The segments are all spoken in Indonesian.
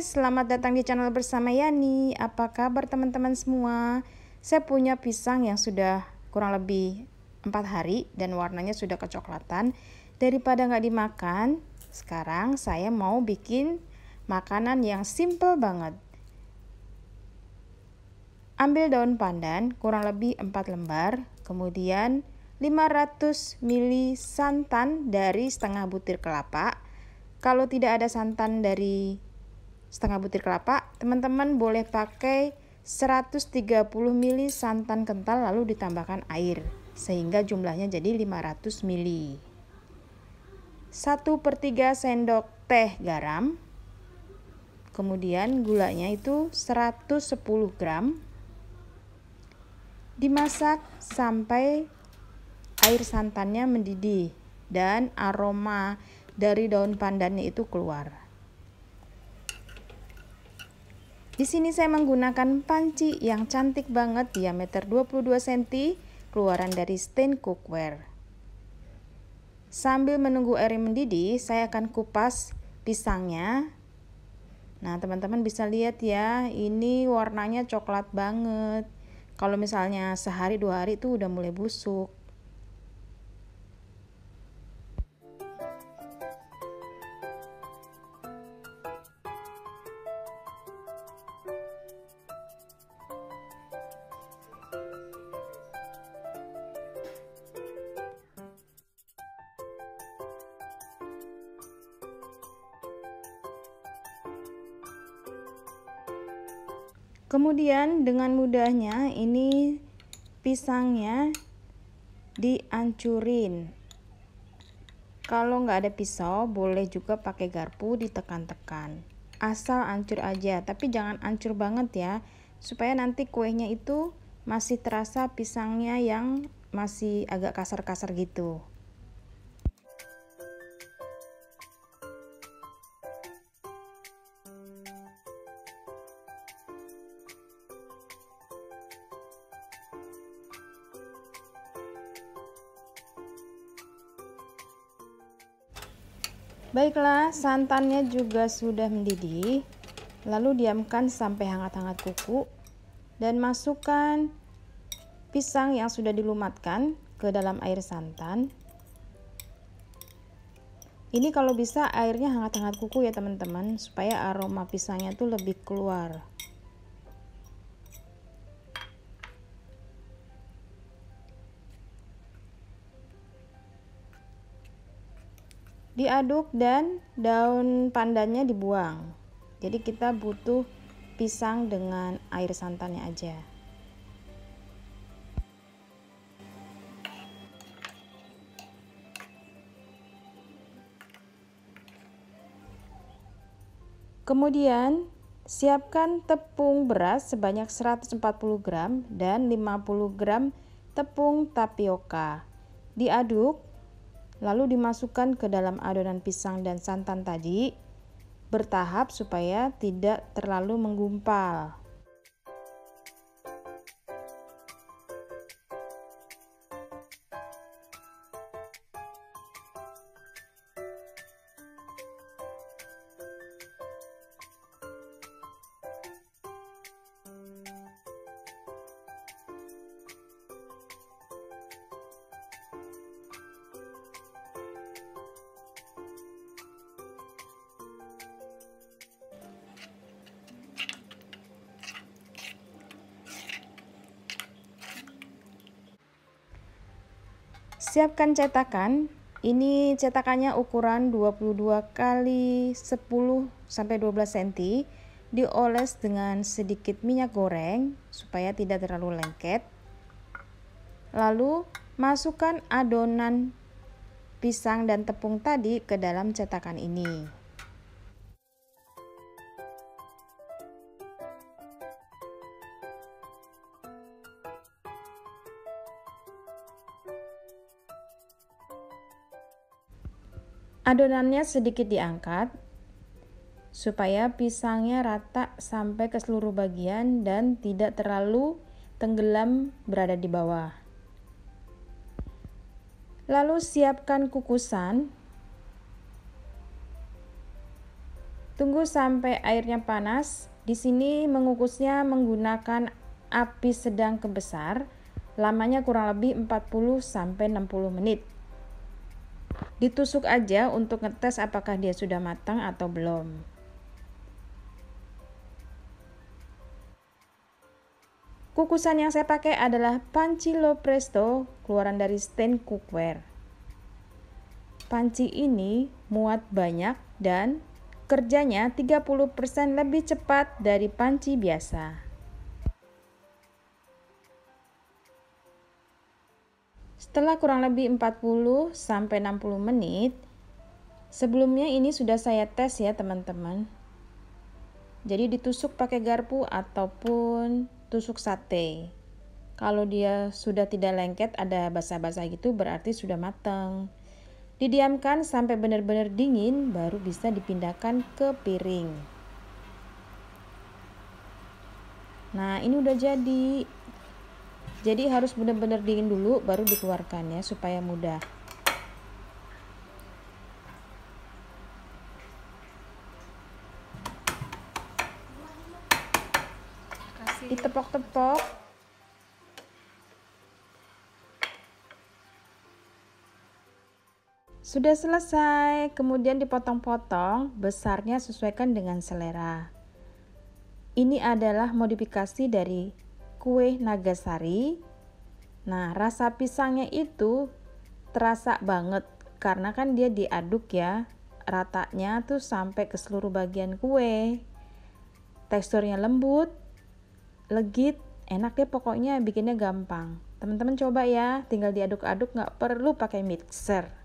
selamat datang di channel bersama Yani. Apa kabar teman-teman semua? Saya punya pisang yang sudah kurang lebih 4 hari dan warnanya sudah kecoklatan. Daripada nggak dimakan, sekarang saya mau bikin makanan yang simple banget. Ambil daun pandan kurang lebih 4 lembar, kemudian 500 ml santan dari setengah butir kelapa. Kalau tidak ada santan dari setengah butir kelapa, teman-teman boleh pakai 130 ml santan kental lalu ditambahkan air sehingga jumlahnya jadi 500 ml. 1/3 sendok teh garam, kemudian gulanya itu 110 gram. Dimasak sampai air santannya mendidih dan aroma dari daun pandannya itu keluar. Di sini saya menggunakan panci yang cantik banget, diameter 22 cm, keluaran dari Stain Cookware. Sambil menunggu air mendidih, saya akan kupas pisangnya. Nah, teman-teman bisa lihat ya, ini warnanya coklat banget. Kalau misalnya sehari 2 hari itu udah mulai busuk. Kemudian dengan mudahnya ini pisangnya dihancurin. Kalau nggak ada pisau boleh juga pakai garpu ditekan-tekan. Asal hancur aja, tapi jangan hancur banget ya, supaya nanti kuenya itu masih terasa pisangnya yang masih agak kasar-kasar gitu. Baiklah, santannya juga sudah mendidih. Lalu diamkan sampai hangat-hangat kuku dan masukkan pisang yang sudah dilumatkan ke dalam air santan. Ini kalau bisa airnya hangat-hangat kuku ya teman-teman, supaya aroma pisangnya tuh lebih keluar. Diaduk dan daun pandannya dibuang. Jadi kita butuh pisang dengan air santannya aja. Kemudian siapkan tepung beras sebanyak 140 gram dan 50 gram tepung tapioka. Diaduk lalu dimasukkan ke dalam adonan pisang dan santan tadi bertahap supaya tidak terlalu menggumpal. Siapkan cetakan. Ini cetakannya ukuran 22 x 10 sampai 12 cm. Dioles dengan sedikit minyak goreng supaya tidak terlalu lengket. Lalu masukkan adonan pisang dan tepung tadi ke dalam cetakan ini. Adonannya sedikit diangkat supaya pisangnya rata sampai ke seluruh bagian dan tidak terlalu tenggelam berada di bawah. Lalu siapkan kukusan. Tunggu sampai airnya panas. Di sini mengukusnya menggunakan api sedang ke besar. Lamanya kurang lebih 40-60 menit. Ditusuk aja untuk ngetes apakah dia sudah matang atau belum. Kukusan yang saya pakai adalah panci low presto keluaran dari Stain Cookware. Panci ini muat banyak dan kerjanya 30% lebih cepat dari panci biasa. Setelah kurang lebih 40-60 menit, sebelumnya ini sudah saya tes ya teman-teman. Jadi ditusuk pakai garpu ataupun tusuk sate. Kalau dia sudah tidak lengket, ada basah-basah gitu, berarti sudah matang. Didiamkan sampai benar-benar dingin, baru bisa dipindahkan ke piring. Nah, ini udah jadi. Jadi harus benar-benar dingin dulu, baru dikeluarkan ya, supaya mudah. Ditepok-tepok. Sudah selesai, kemudian dipotong-potong, besarnya sesuaikan dengan selera. Ini adalah modifikasi dari kue Nagasari. Nah, rasa pisangnya itu terasa banget karena kan dia diaduk ya, ratanya tuh sampai ke seluruh bagian kue. Teksturnya lembut, legit, enak deh pokoknya, bikinnya gampang. Teman-teman coba ya, tinggal diaduk-aduk, nggak perlu pakai mixer.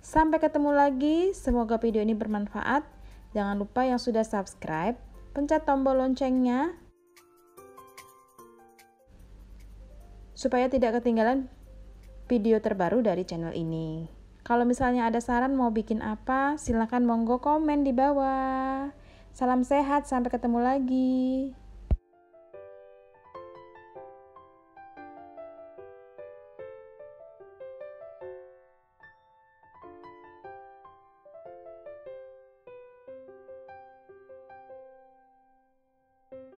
Sampai ketemu lagi, semoga video ini bermanfaat. Jangan lupa yang sudah subscribe, pencet tombol loncengnya supaya tidak ketinggalan video terbaru dari channel ini. Kalau misalnya ada saran mau bikin apa, silahkan monggo komen di bawah. Salam sehat, sampai ketemu lagi.